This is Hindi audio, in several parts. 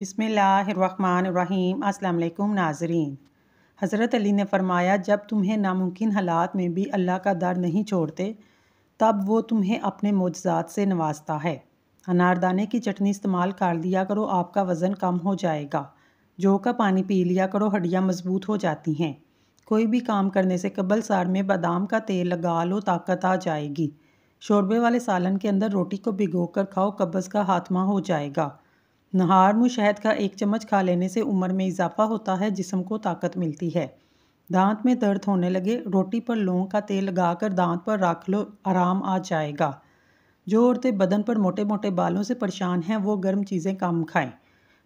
बिस्मिल्लाहिर्रहमानिर्रहीम। अस्सलाम वालेकुम नाज़रीन। हज़रत अली ने फ़रमाया, जब तुम्हें नामुमकिन हालात में भी अल्लाह का डर नहीं छोड़ते तब वो तुम्हें अपने मोजज़ात से नवाजता है। अनारदाने की चटनी इस्तेमाल कर लिया करो, आपका वज़न कम हो जाएगा। जौ का पानी पी लिया करो, हड्डियाँ मजबूत हो जाती हैं। कोई भी काम करने से कबल सर में बादाम का तेल लगा लो, ताकत आ जाएगी। शोरबे वाले सालन के अंदर रोटी को भिगो कर खाओ, कब्ज़ का खात्मा हो जाएगा। नहार मुँह शहद का 1 चम्मच खा लेने से उम्र में इजाफा होता है, जिस्म को ताकत मिलती है। दांत में दर्द होने लगे, रोटी पर लौंग का तेल लगाकर दांत पर रख लो, आराम आ जाएगा। जो औरतें बदन पर मोटे मोटे बालों से परेशान हैं वो गर्म चीज़ें कम खाएं।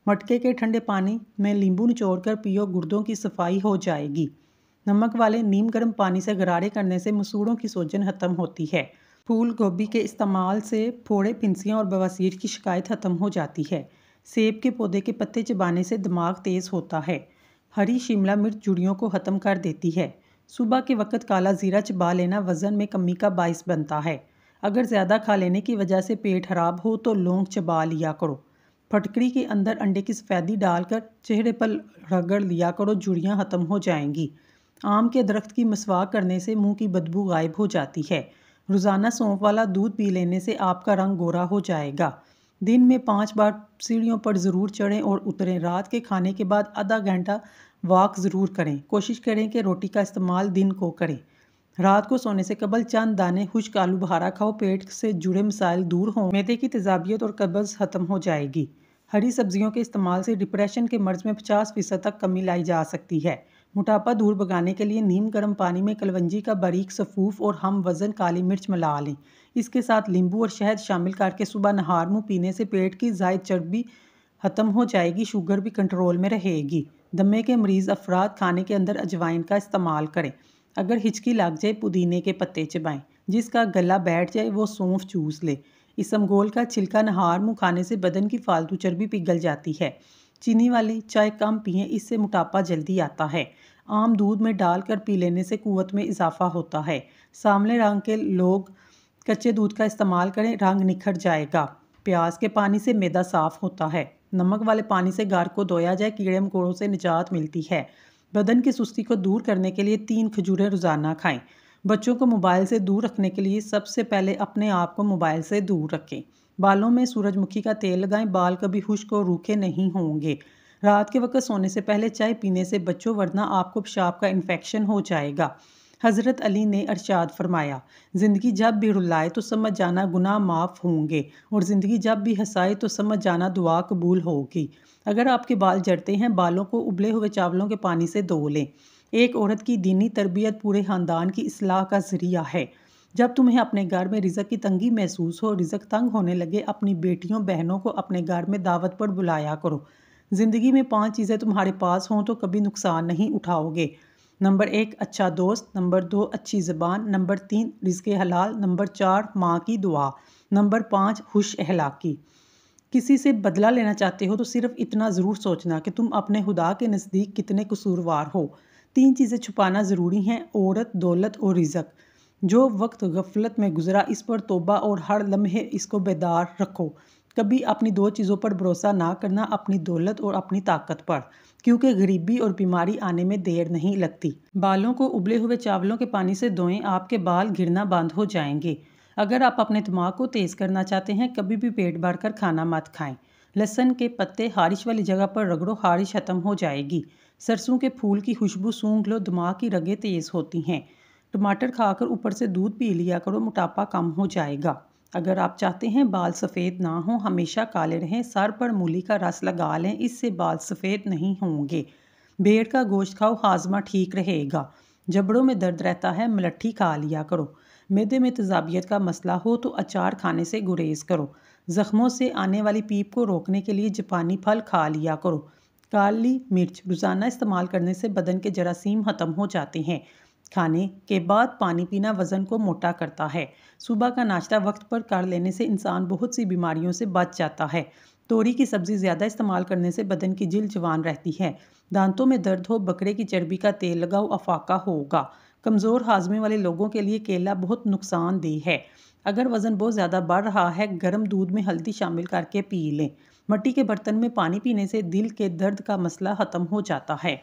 मटके के ठंडे पानी में नींबू निचोड़कर पियो, गुर्दों की सफाई हो जाएगी। नमक वाले नीम गर्म पानी से गरारे करने से मसूड़ों की सूजन खत्म होती है। फूल गोभी के इस्तेमाल से फोड़े, फिंसियाँ और बवासीर की शिकायत खत्म हो जाती है। सेब के पौधे के पत्ते चबाने से दिमाग तेज़ होता है। हरी शिमला मिर्च जुड़ियों को ख़त्म कर देती है। सुबह के वक्त काला ज़ीरा चबा लेना वज़न में कमी का बाइस बनता है। अगर ज़्यादा खा लेने की वजह से पेट खराब हो तो लौंग चबा लिया करो। फटकड़ी के अंदर अंडे की सफ़ेदी डालकर चेहरे पर रगड़ लिया करो, जुड़ियाँ ख़त्म हो जाएंगी। आम के दरख्त की मसवाक करने से मुंह की बदबू गायब हो जाती है। रोज़ाना सौंफ वाला दूध पी लेने से आपका रंग गोरा हो जाएगा। दिन में 5 बार सीढ़ियों पर ज़रूर चढ़ें और उतरें। रात के खाने के बाद आधा घंटा वॉक ज़रूर करें। कोशिश करें कि रोटी का इस्तेमाल दिन को करें। रात को सोने से कबल चंद दाने खुश्क आलू बुखारा खाओ, पेट से जुड़े मसाइल दूर हों, मैदे की तेज़ाबियत और कब्ज़ ख़त्म हो जाएगी। हरी सब्जियों के इस्तेमाल से डिप्रेशन के मर्ज़ में 50% तक कमी लाई जा सकती है। मोटापा दूर भगाने के लिए नीम गर्म पानी में कलवंजी का बारीक सफ़ूफ और हम वज़न काली मिर्च मिला लें। इसके साथ नींबू और शहद शामिल करके सुबह नहार मुँह पीने से पेट की ज़ायद चर्बी ख़त्म हो जाएगी, शुगर भी कंट्रोल में रहेगी। दमे के मरीज़ अफराद खाने के अंदर अजवाइन का इस्तेमाल करें। अगर हिचकी लग जाए, पुदीने के पत्ते चबाएं। जिसका गला बैठ जाए वो सौंफ चूस ले। इसमगोल का छिलका नहार मुँह खाने से बदन की फालतू चर्बी पिघल जाती है। चीनी वाली चाय कम पिएं, इससे मोटापा जल्दी आता है। आम दूध में डालकर पी लेने से कुव्वत में इजाफा होता है। सांवले रंग के लोग कच्चे दूध का इस्तेमाल करें, रंग निखर जाएगा। प्याज के पानी से मैदा साफ होता है। नमक वाले पानी से गार को धोया जाए, कीड़े मकोड़ों से निजात मिलती है। बदन की सुस्ती को दूर करने के लिए 3 खजूरें रोज़ाना खाएं। बच्चों को मोबाइल से दूर रखने के लिए सबसे पहले अपने आप को मोबाइल से दूर रखें। बालों में सूरजमुखी का तेल लगाएं, बाल कभी खुश्क और रूखे नहीं होंगे। रात के वक्त सोने से पहले चाय पीने से बचो, वरना आपको पेशाब का इन्फेक्शन हो जाएगा। हज़रत अली ने इरशाद फरमाया, ज़िंदगी जब भी रुलाए तो समझ जाना गुनाह माफ़ होंगे, और ज़िंदगी जब भी हंसाए तो समझ जाना दुआ कबूल होगी। अगर आपके बाल झड़ते हैं, बालों को उबले हुए चावलों के पानी से धो लें। एक औरत की दीनी तरबियत पूरे ख़ानदान की इस्लाह का ज़रिया है। जब तुम्हें अपने घर में रिज़्क की तंगी महसूस हो, रिज़्क तंग होने लगे, अपनी बेटियों बहनों को अपने घर में दावत पर बुलाया करो। ज़िंदगी में 5 चीज़ें तुम्हारे पास हों तो कभी नुकसान नहीं उठाओगे। नंबर 1 अच्छा दोस्त, नंबर 2 अच्छी ज़बान, नंबर 3 रिज़्क़े हलाल, नंबर 4 माँ की दुआ, नंबर 5 खुश अहलाकी। किसी से बदला लेना चाहते हो तो सिर्फ इतना ज़रूर सोचना कि तुम अपने खुदा के नज़दीक कितने कसूरवार हो। 3 चीज़ें छुपाना ज़रूरी हैं, औरत, दौलत और रिज़्क। जो वक्त गफलत में गुजरा, इस पर तौबा और हर लम्हे इसको बेदार रखो। कभी अपनी 2 चीज़ों पर भरोसा ना करना, अपनी दौलत और अपनी ताकत पर, क्योंकि गरीबी और बीमारी आने में देर नहीं लगती। बालों को उबले हुए चावलों के पानी से धोएं, आपके बाल गिरना बंद हो जाएंगे। अगर आप अपने दिमाग को तेज़ करना चाहते हैं, कभी भी पेट भर कर खाना मत खाएं। लहसुन के पत्ते खारिश वाली जगह पर रगड़ो, खारिश खत्म हो जाएगी। सरसों के फूल की खुशबू सूंघ लो, दिमाग की रगें तेज़ होती हैं। टमाटर खाकर ऊपर से दूध पी लिया करो, मोटापा कम हो जाएगा। अगर आप चाहते हैं बाल सफ़ेद ना हो, हमेशा काले रहें, सर पर मूली का रस लगा लें, इससे बाल सफ़ेद नहीं होंगे। भेड़ का गोश्त खाओ, हाजमा ठीक रहेगा। जबड़ों में दर्द रहता है, मलट्ठी खा लिया करो। मैदे में तेज़ाबियत का मसला हो तो अचार खाने से गुरेज करो। ज़ख्मों से आने वाली पीप को रोकने के लिए जापानी फल खा लिया करो। काली मिर्च रोज़ाना इस्तेमाल करने से बदन के जरासीम ख़त्म हो जाते हैं। खाने के बाद पानी पीना वज़न को मोटा करता है। सुबह का नाश्ता वक्त पर कर लेने से इंसान बहुत सी बीमारियों से बच जाता है। तोरी की सब्ज़ी ज़्यादा इस्तेमाल करने से बदन की जिल्द जवान रहती है। दांतों में दर्द हो, बकरे की चर्बी का तेल लगाओ, अफाका होगा। कमज़ोर हाजमे वाले लोगों के लिए केला बहुत नुकसानदेह है। अगर वज़न बहुत ज़्यादा बढ़ रहा है, गर्म दूध में हल्दी शामिल करके पी लें। मिट्टी के बर्तन में पानी पीने से दिल के दर्द का मसला ख़त्म हो जाता है।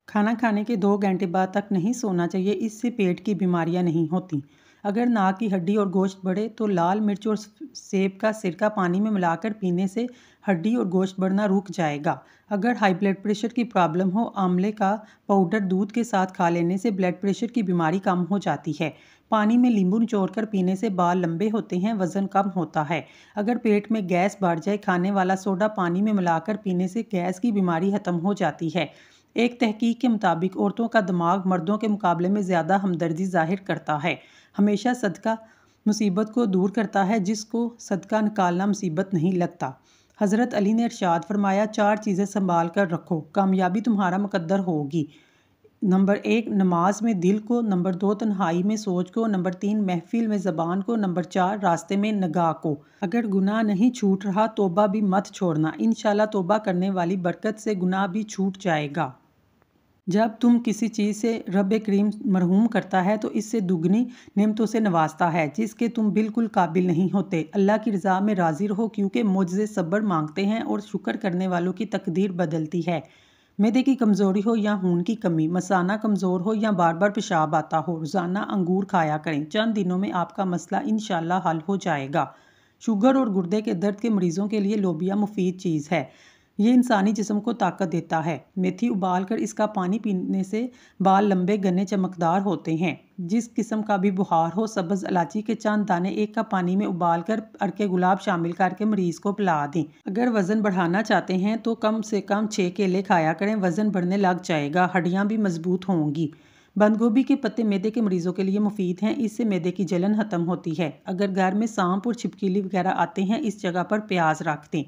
खाना खाने के 2 घंटे बाद तक नहीं सोना चाहिए, इससे पेट की बीमारियां नहीं होती। अगर नाक की हड्डी और गोश्त बढ़े तो लाल मिर्च और सेब का सिरका पानी में मिलाकर पीने से हड्डी और गोश्त बढ़ना रुक जाएगा। अगर हाई ब्लड प्रेशर की प्रॉब्लम हो, आंवले का पाउडर दूध के साथ खा लेने से ब्लड प्रेशर की बीमारी कम हो जाती है। पानी में नींबू निचोड़कर पीने से बाल लंबे होते हैं, वज़न कम होता है। अगर पेट में गैस बढ़ जाए, खाने वाला सोडा पानी में मिलाकर पीने से गैस की बीमारी ख़त्म हो जाती है। एक तहकीक के मुताबिक औरतों का दिमाग मर्दों के मुकाबले में ज़्यादा हमदर्दी जाहिर करता है। हमेशा सदका मुसीबत को दूर करता है, जिसको सदका निकालना मुसीबत नहीं लगता। हज़रत अली ने इरशाद फरमाया, 4 चीज़ें संभाल कर रखो, कामयाबी तुम्हारा मुकद्दर होगी। नंबर 1 नमाज में दिल को, नंबर 2 तन्हाई में सोच को, नंबर 3 महफिल में ज़बान को, नंबर 4 रास्ते में निगाह को। अगर गुनाह नहीं छूट रहा, तौबा भी मत छोड़ना, इंशाल्लाह तौबा करने वाली बरकत से गुनाह भी छूट जाएगा। जब तुम किसी चीज़ से रब करीम मरहूम करता है तो इससे दुगनी नेमतों से नवाजता है, जिसके तुम बिल्कुल काबिल नहीं होते। अल्लाह की रज़ा में राज़ी रहो, क्योंकि मुझसे सब्र मांगते हैं और शुक्र करने वालों की तकदीर बदलती है। मैदे की कमज़ोरी हो या खून की कमी, मसाना कमज़ोर हो या बार बार पेशाब आता हो, रोज़ाना अंगूर खाया करें। चंद दिनों में आपका मसला इंशाल्लाह हल हो जाएगा। शुगर और गुर्दे के दर्द के मरीज़ों के लिए लोबिया मुफीद चीज़ है। ये इंसानी जिस्म को ताकत देता है। मेथी उबाल कर इसका पानी पीने से बाल लंबे घने चमकदार होते हैं। जिस किस्म का भी बुखार हो, सब्ज़ इलायची के चंद दाने 1 कप पानी में उबाल कर अर्के गुलाब शामिल करके मरीज़ को पिला दें। अगर वज़न बढ़ाना चाहते हैं तो कम से कम 6 केले खाया करें, वज़न बढ़ने लग जाएगा, हड्डियाँ भी मजबूत होंगी। बंद गोभी के पत्ते मैदे के मरीज़ों के लिए मुफीद हैं, इससे मैदे की जलन ख़त्म होती है। अगर घर में सांप और छिपकली वगैरह आते हैं, इस जगह पर प्याज रख दें।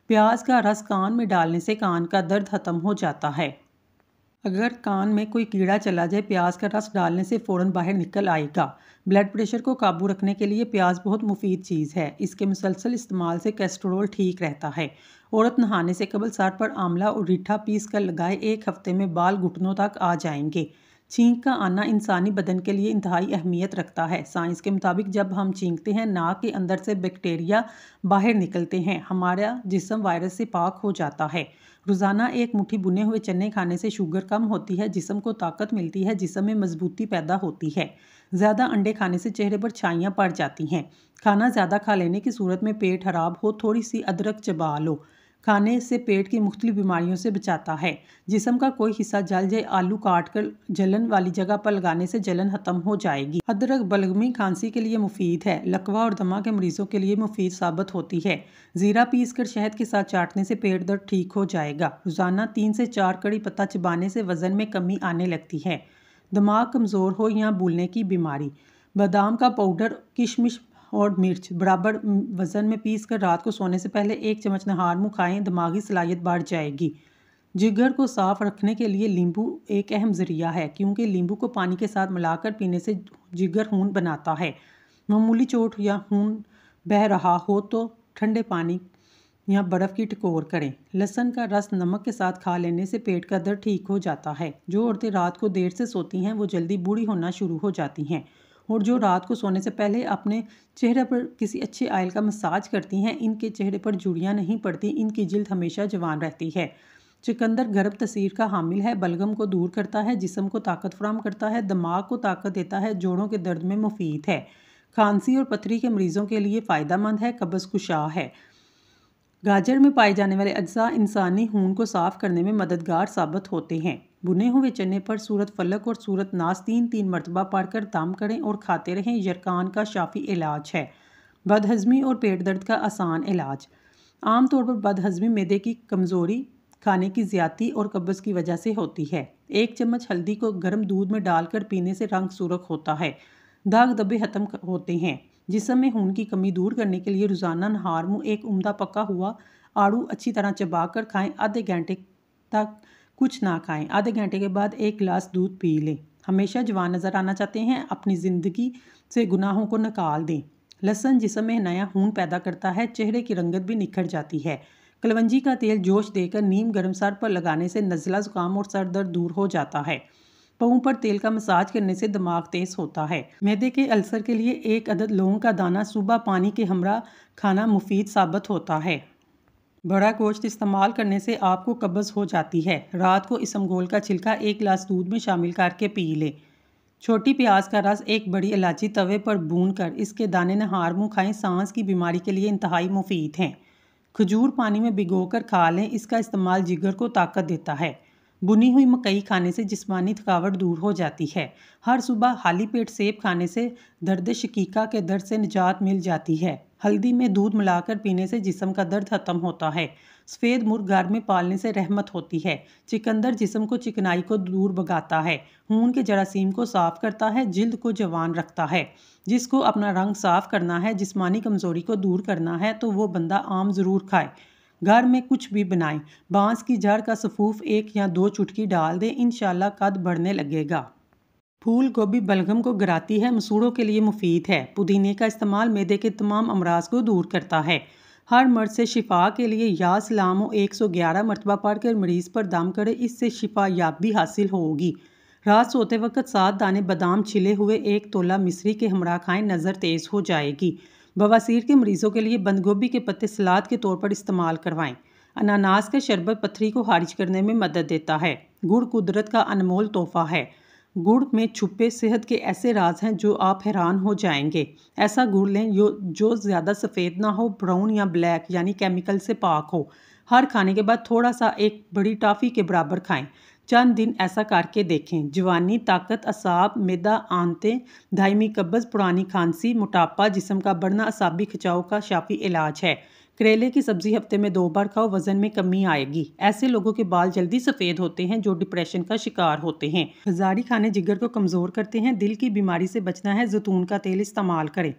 प्याज का रस कान में डालने से कान का दर्द ख़त्म हो जाता है। अगर कान में कोई कीड़ा चला जाए, प्याज का रस डालने से फ़ौरन बाहर निकल आएगा। ब्लड प्रेशर को काबू रखने के लिए प्याज बहुत मुफीद चीज़ है। इसके मुसलसल इस्तेमाल से कोलेस्ट्रॉल ठीक रहता है। औरत नहाने से कबल सर पर आंवला और रीठा पीस कर लगाए, 1 हफ्ते में बाल घुटनों तक आ जाएंगे। छींक का आना इंसानी बदन के लिए इंतहाई अहमियत रखता है। साइंस के मुताबिक जब हम छींकते हैं, नाक के अंदर से बैक्टीरिया बाहर निकलते हैं, हमारा जिस्म वायरस से पाक हो जाता है। रोज़ाना 1 मुट्ठी भुने हुए चने खाने से शुगर कम होती है, जिस्म को ताकत मिलती है, जिस्म में मजबूती पैदा होती है। ज़्यादा अंडे खाने से चेहरे पर छाइयाँ पड़ जाती हैं। खाना ज़्यादा खा लेने की सूरत में पेट खराब हो, थोड़ी सी अदरक चबा लो। खाने से पेट की मुख्तलिफ बीमारियों से बचाता है। जिस्म का कोई हिस्सा जल जाए, आलू काट कर जलन वाली जगह पर लगाने से जलन खत्म हो जाएगी। अदरक बलगमी खांसी के लिए मुफीद है, लकवा और दमा के मरीजों के लिए मुफीद साबित होती है। ज़ीरा पीस कर शहद के साथ चाटने से पेट दर्द ठीक हो जाएगा। रोज़ाना 3 से 4 कड़ी पत्ता चबाने से वज़न में कमी आने लगती है। दिमाग कमज़ोर हो या भूलने की बीमारी, बादाम का पाउडर, किशमिश और मिर्च बराबर वज़न में पीस कर रात को सोने से पहले 1 चम्मच नहार मुँह खाएं, दिमागी सलाहियत बढ़ जाएगी। जिगर को साफ़ रखने के लिए नींबू एक अहम ज़रिया है, क्योंकि नींबू को पानी के साथ मिलाकर पीने से जिगर खून बनाता है। मामूली चोट या खून बह रहा हो तो ठंडे पानी या बर्फ़ की टकोर करें। लहसुन का रस नमक के साथ खा लेने से पेट का दर्द ठीक हो जाता है। जो औरतें रात को देर से सोती हैं, वो जल्दी बूढ़ी होना शुरू हो जाती हैं। और जो रात को सोने से पहले अपने चेहरे पर किसी अच्छे ऑयल का मसाज करती हैं, इनके चेहरे पर झुर्रियाँ नहीं पड़ती, इनकी जिल्द हमेशा जवान रहती है। चुकंदर गर्म तसीर का हामिल है, बलगम को दूर करता है, जिस्म को ताकत फराहम करता है, दिमाग को ताकत देता है, जोड़ों के दर्द में मुफीद है। खांसी और पथरी के मरीज़ों के लिए फ़ायदेमंद है, कब्ज़ कुशा है। गाजर में पाए जाने वाले अज्जा इंसानी खून को साफ़ करने में मददगार साबित होते हैं। भुने हुए चने पर सूरत फलक और सूरत नास 3-3 मरतबा पढ़कर दम करें और खाते रहें। यरकान का शाफी इलाज है। बदहज़मी और पेट दर्द का आसान इलाज। आमतौर पर बदहज़मी मैदे की कमज़ोरी, खाने की ज़्यादती और कब्ज़ की वजह से होती है। 1 चम्मच हल्दी को गर्म दूध में डालकर पीने से रंग सुर्ख होता है, दाग धब्बे ख़त्म होते हैं। जिस्म में खून की कमी दूर करने के लिए रोज़ाना नहार मुँह एक उम्दा पका हुआ आड़ू अच्छी तरह चबा कर खाएं। आधे घंटे तक कुछ ना खाएं। आधे घंटे के बाद 1 गिलास दूध पी लें। हमेशा जवान नज़र आना चाहते हैं, अपनी ज़िंदगी से गुनाहों को निकाल दें। लहसुन जिस्म में नया खून पैदा करता है, चेहरे की रंगत भी निखर जाती है। कलवंजी का तेल जोश देकर नीम गर्म सर पर लगाने से नज़ला ज़ुकाम और सर दर्द दूर हो जाता है। पाँव पर तेल का मसाज करने से दिमाग तेज़ होता है। मैदे के अल्सर के लिए 1 अदद लौंग का दाना सुबह पानी के हमरा खाना मुफीद साबित होता है। बड़ा गोश्त इस्तेमाल करने से आपको कब्ज़ हो जाती है। रात को इसबगोल का छिलका 1 गिलास दूध में शामिल करके पी लें। छोटी प्याज का रस, एक बड़ी इलायची तवे पर भूनकर इसके दाने नहार मुँह खाएं। सांस की बीमारी के लिए इंतहाई मुफीद हैं। खजूर पानी में भिगोकर खा लें। इसका इस्तेमाल जिगर को ताकत देता है। बुनी हुई मकई खाने से जिस्मानी थकावट दूर हो जाती है। हर सुबह खाली पेट सेब खाने से दर्द शकीका के दर्द से निजात मिल जाती है। हल्दी में दूध मिलाकर पीने से जिस्म का दर्द खत्म होता है। सफ़ेद मुर्ग घर में पालने से रहमत होती है। चिकंदर जिस्म को चिकनाई को दूर भगाता है। खून के जरासीम को साफ करता है। जिल्द को जवान रखता है। जिसको अपना रंग साफ करना है, जिस्मानी कमज़ोरी को दूर करना है, तो वो बंदा आम ज़रूर खाए। घर में कुछ भी बनाएं। बांस की जड़ का सफूफ 1 या 2 चुटकी डाल दें। इंशाल्लाह कद बढ़ने लगेगा। फूल गोभी बलगम को गिराती है। मसूड़ों के लिए मुफीद है। पुदीने का इस्तेमाल मैदे के तमाम अमराज को दूर करता है। हर मर्द से शिफा के लिए या सलामो 111 मरतबा पढ़कर मरीज़ पर दम करे। इससे शिफा याबी हासिल होगी। रात सोते वक्त 7 दाने बादाम छिले हुए 1 तोला मिश्री के हमरा खाएं। नज़र तेज़ हो जाएगी। बवासीर के मरीज़ों के लिए बंद गोभी के पत्ते सलाद के तौर पर इस्तेमाल करवाएं। अनानास का शरबत पथरी को खारिज करने में मदद देता है। गुड़ कुदरत का अनमोल तोहफा है। गुड़ में छुपे सेहत के ऐसे राज हैं जो आप हैरान हो जाएंगे। ऐसा गुड़ लें जो ज़्यादा सफ़ेद ना हो, ब्राउन या ब्लैक यानी केमिकल से पाक हो। हर खाने के बाद थोड़ा सा एक बड़ी टॉफ़ी के बराबर खाएं। चंद दिन ऐसा करके देखें। जवानी, ताकत, असाब, मैदा, आंतें, दायमी कब्ज़, पुरानी खांसी, मोटापा, जिस्म का बढ़ना, असाबी खिंचाव का शाफी इलाज है। करेले की सब्ज़ी हफ्ते में 2 बार खाओ, वज़न में कमी आएगी। ऐसे लोगों के बाल जल्दी सफ़ेद होते हैं जो डिप्रेशन का शिकार होते हैं। हज़ारी खाने जिगर को कमज़ोर करते हैं। दिल की बीमारी से बचना है, जैतून का तेल इस्तेमाल करें।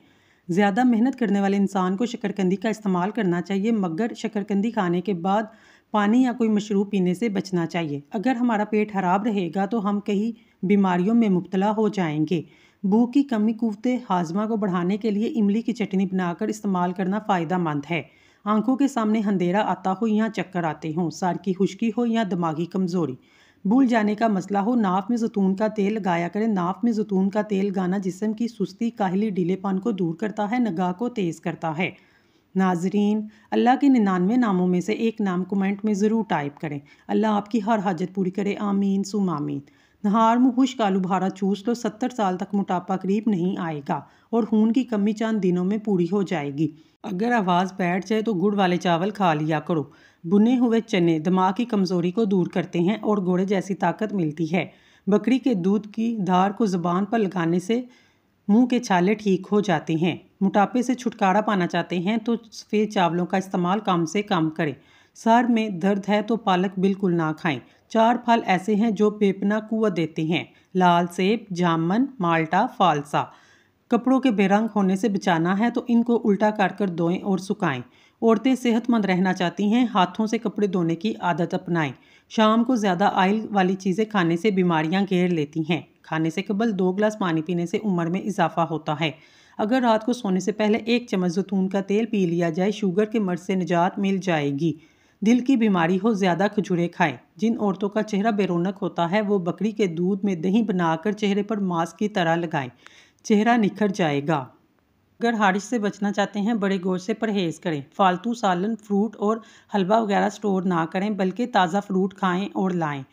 ज़्यादा मेहनत करने वाले इंसान को शकरकंदी का इस्तेमाल करना चाहिए, मगर शकरकंदी खाने के बाद पानी या कोई मशरूब पीने से बचना चाहिए। अगर हमारा पेट खराब रहेगा तो हम कई बीमारियों में मुब्तला हो जाएंगे। भूख की कमी कुव्वते हाजमा को बढ़ाने के लिए इमली की चटनी बनाकर इस्तेमाल करना फ़ायदा मंद है। आंखों के सामने अंधेरा आता हो या चक्कर आते हों, सर की खुश्की हो या दिमागी कमज़ोरी, भूल जाने का मसला हो, नाफ में जैतून का तेल लगाया करें। नाफ में जैतून का तेल लगाना जिस्म की सुस्ती, काहली, ढीलेपन को दूर करता है, निगाह को तेज़ करता है। नाजरीन, अल्लाह के 99 नामों में से एक नाम कमेंट में ज़रूर टाइप करें। अल्लाह आपकी हर हाजत पूरी करे। आमीन सुम आमीन। नहार मुँह खुश्क आलू बुखारा चूस लो। 70 साल तक मोटापा करीब नहीं आएगा और खून की कमी चंद दिनों में पूरी हो जाएगी। अगर आवाज़ बैठ जाए तो गुड़ वाले चावल खा लिया करो। बुने हुए चने दिमाग की कमज़ोरी को दूर करते हैं और घोड़े जैसी ताकत मिलती है। बकरी के दूध की धार को ज़ुबान पर लगाने से मुंह के छाले ठीक हो जाते हैं। मोटापे से छुटकारा पाना चाहते हैं तो सफ़ेद चावलों का इस्तेमाल कम से कम करें। सर में दर्द है तो पालक बिल्कुल ना खाएं। 4 फल ऐसे हैं जो बेपना कुव्वत देते हैं: लाल सेब, जामुन, माल्टा, फालसा। कपड़ों के बेरंग होने से बचाना है तो इनको उल्टा कर धोएं और सुखाएं। औरतें सेहतमंद रहना चाहती हैं, हाथों से कपड़े धोने की आदत अपनाएं। शाम को ज़्यादा ऑयल वाली चीज़ें खाने से बीमारियां घेर लेती हैं। खाने से कबल 2 गिलास पानी पीने से उम्र में इजाफा होता है। अगर रात को सोने से पहले 1 चम्मच जैतून का तेल पी लिया जाए, शुगर के मर्ज से निजात मिल जाएगी। दिल की बीमारी हो, ज़्यादा खजूरें खाएं। जिन औरतों का चेहरा बेरौनक होता है वो बकरी के दूध में दही बनाकर चेहरे पर मास्क की तरह लगाएं। चेहरा निखर जाएगा। अगर हारिश से बचना चाहते हैं, बड़े गोश्त से परहेज़ करें। फालतू सालन, फ्रूट और हलवा वगैरह स्टोर ना करें, बल्कि ताज़ा फ्रूट खाएं और लाएं।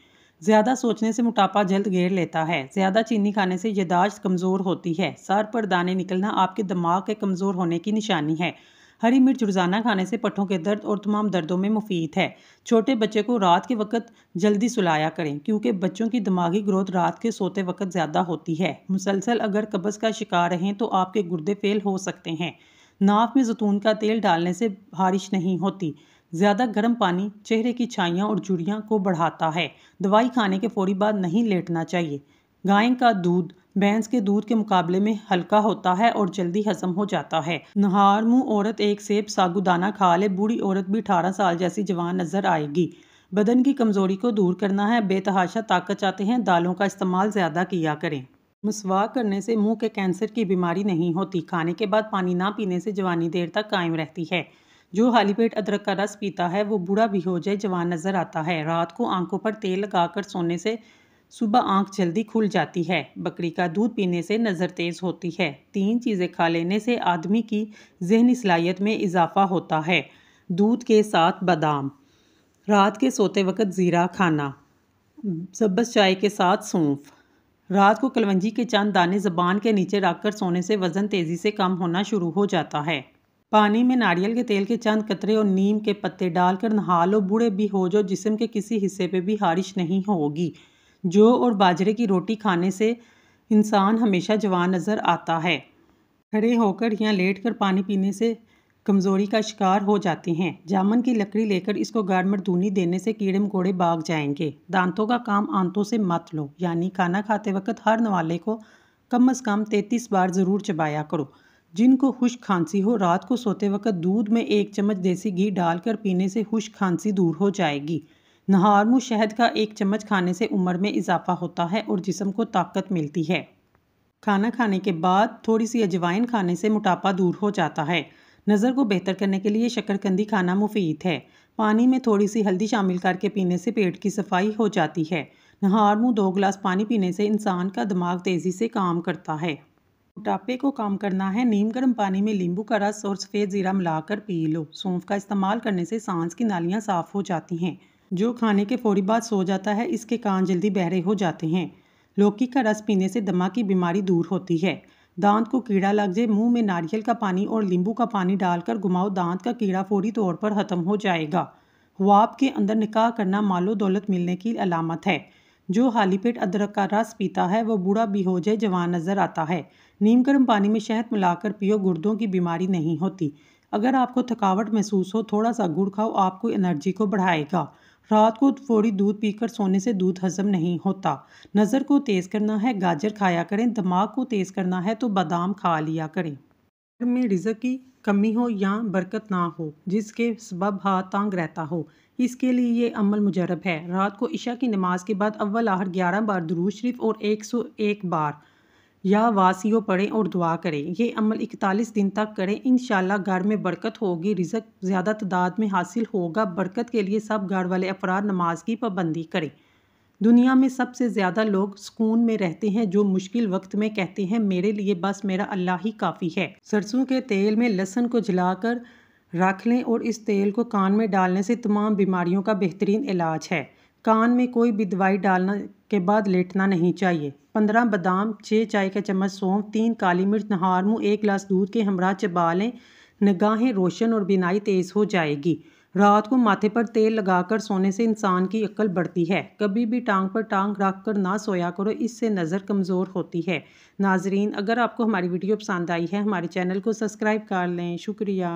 ज़्यादा सोचने से मोटापा जल्द घेर लेता है। ज़्यादा चीनी खाने से याददाश्त कमज़ोर होती है। सर पर दाने निकलना आपके दिमाग के कमज़ोर होने की निशानी है। हरी मिर्च रोज़ाना खाने से पट्टों के दर्द और तमाम दर्दों में मुफीद है। छोटे बच्चे को रात के वक्त जल्दी सुलाया करें, क्योंकि बच्चों की दिमागी ग्रोथ रात के सोते वक्त ज़्यादा होती है। मुसलसल अगर कब्ज़ का शिकार रहें तो आपके गुर्दे फेल हो सकते हैं। नाक में जैतून का तेल डालने से हारिश नहीं होती। ज़्यादा गर्म पानी चेहरे की छाइयाँ और झुर्रियाँ को बढ़ाता है। दवाई खाने के फौरी बाद नहीं लेटना चाहिए। गाय का दूध भैंस के दूध के मुकाबले में हल्का होता है और जल्दी हजम हो जाता है। नहार मुँह औरत 1 सेब साबूदाना खा ले, बूढ़ी औरत भी 18 साल जैसी जवान नजर आएगी। बदन की कमजोरी को दूर करना है, बेतहाशा ताकत चाहते हैं, दालों का इस्तेमाल ज़्यादा किया करें। मसवाक करने से मुंह के कैंसर की बीमारी नहीं होती। खाने के बाद पानी ना पीने से जवानी देर तक कायम रहती है। जो खाली पेट अदरक का रस पीता है वो बूढ़ा भी हो जाए जवान नजर आता है। रात को आंखों पर तेल लगाकर सोने से सुबह आंख जल्दी खुल जाती है। बकरी का दूध पीने से नज़र तेज़ होती है। 3 चीज़ें खा लेने से आदमी की जहनी सलाहियत में इजाफा होता है: दूध के साथ बादाम, रात के सोते वक्त ज़ीरा खाना, सब्ज़ चाय के साथ सौंफ। रात को कलवंजी के चंद दाने ज़बान के नीचे रखकर सोने से वज़न तेज़ी से कम होना शुरू हो जाता है। पानी में नारियल के तेल के चंद कतरे और नीम के पत्ते डालकर नहा लो। बूढ़े भी हो जो जिस्म के किसी हिस्से पे भी खारिश नहीं होगी। जौ और बाजरे की रोटी खाने से इंसान हमेशा जवान नज़र आता है। खड़े होकर या लेटकर पानी पीने से कमज़ोरी का शिकार हो जाते हैं। जामुन की लकड़ी लेकर इसको गाढ़ मर्दूनी देने से कीड़े मकोड़े भाग जाएंगे। दांतों का काम आंतों से मत लो, यानी खाना खाते वक्त हर नवाले को कम से कम 33 बार ज़रूर चबाया करो। जिनको खुश्क खांसी हो, रात को सोते वक्त दूध में 1 चम्मच देसी घी डालकर पीने से खुश्क खांसी दूर हो जाएगी। नहार मुँह शहद का 1 चम्मच खाने से उम्र में इजाफा होता है और जिस्म को ताकत मिलती है। खाना खाने के बाद थोड़ी सी अजवाइन खाने से मोटापा दूर हो जाता है। नज़र को बेहतर करने के लिए शकरकंदी खाना मुफीद है। पानी में थोड़ी सी हल्दी शामिल करके पीने से पेट की सफाई हो जाती है। नहार मुँह 2 गिलास पानी पीने से इंसान का दिमाग तेज़ी से काम करता है। मोटापे को कम करना है, नीम गर्म पानी में नींबू का रस और सफ़ेद ज़ीरा मिलाकर पी लो। सौंफ का इस्तेमाल करने से सांस की नालियाँ साफ़ हो जाती हैं। जो खाने के फौरी बाद सो जाता है, इसके कान जल्दी बहरे हो जाते हैं। लौकी का रस पीने से दमा की बीमारी दूर होती है। दांत को कीड़ा लग जाए, मुंह में नारियल का पानी और नींबू का पानी डालकर घुमाओ, दांत का कीड़ा फौरी तौर पर ख़त्म हो जाएगा। ख्वाब के अंदर निकाह करना मालो दौलत मिलने की अलामत है। जो खाली पेट अदरक का रस पीता है वो बूढ़ा भी हो जाए जवान नज़र आता है। नीम गर्म पानी में शहद मिलाकर पियो, गुर्दों की बीमारी नहीं होती। अगर आपको थकावट महसूस हो, थोड़ा सा गुड़ खाओ, आपको एनर्जी को बढ़ाएगा। रात को फौरी दूध पीकर सोने से दूध हजम नहीं होता। नज़र को तेज़ करना है, गाजर खाया करें। दिमाग को तेज़ करना है तो बादाम खा लिया करें। घर में रिज़्क की कमी हो या बरकत ना हो, जिसके सबब हाथ तंग रहता हो, इसके लिए ये अमल मुजरब है। रात को इशा की नमाज के बाद अव्वल आहर 11 बार दुरूद शरीफ और 101 बार या वासियों पढ़ें और दुआ करें। ये अमल 41 दिन तक करें। इंशाल्लाह घर में बरकत होगी, रिज़्क ज़्यादा तादाद में हासिल होगा। बरकत के लिए सब घर वाले अफराद नमाज की पाबंदी करें। दुनिया में सबसे ज़्यादा लोग सुकून में रहते हैं जो मुश्किल वक्त में कहते हैं मेरे लिए बस मेरा अल्लाह ही काफ़ी है। सरसों के तेल में लहसुन को जलाकर रख लें और इस तेल को कान में डालने से तमाम बीमारियों का बेहतरीन इलाज है। कान में कोई भी दवाई डालने के बाद लेटना नहीं चाहिए। 15 बादाम, 6 चाय का चम्मच सौंफ, 3 काली मिर्च नहार मुँह 1 गिलास दूध के हमरा चबा लें। निगाहें रोशन और बीनाई तेज़ हो जाएगी। रात को माथे पर तेल लगाकर सोने से इंसान की अक्ल बढ़ती है। कभी भी टांग पर टांग रख कर ना सोया करो, इससे नज़र कमज़ोर होती है। नाजरीन, अगर आपको हमारी वीडियो पसंद आई है, हमारे चैनल को सब्सक्राइब कर लें। शुक्रिया।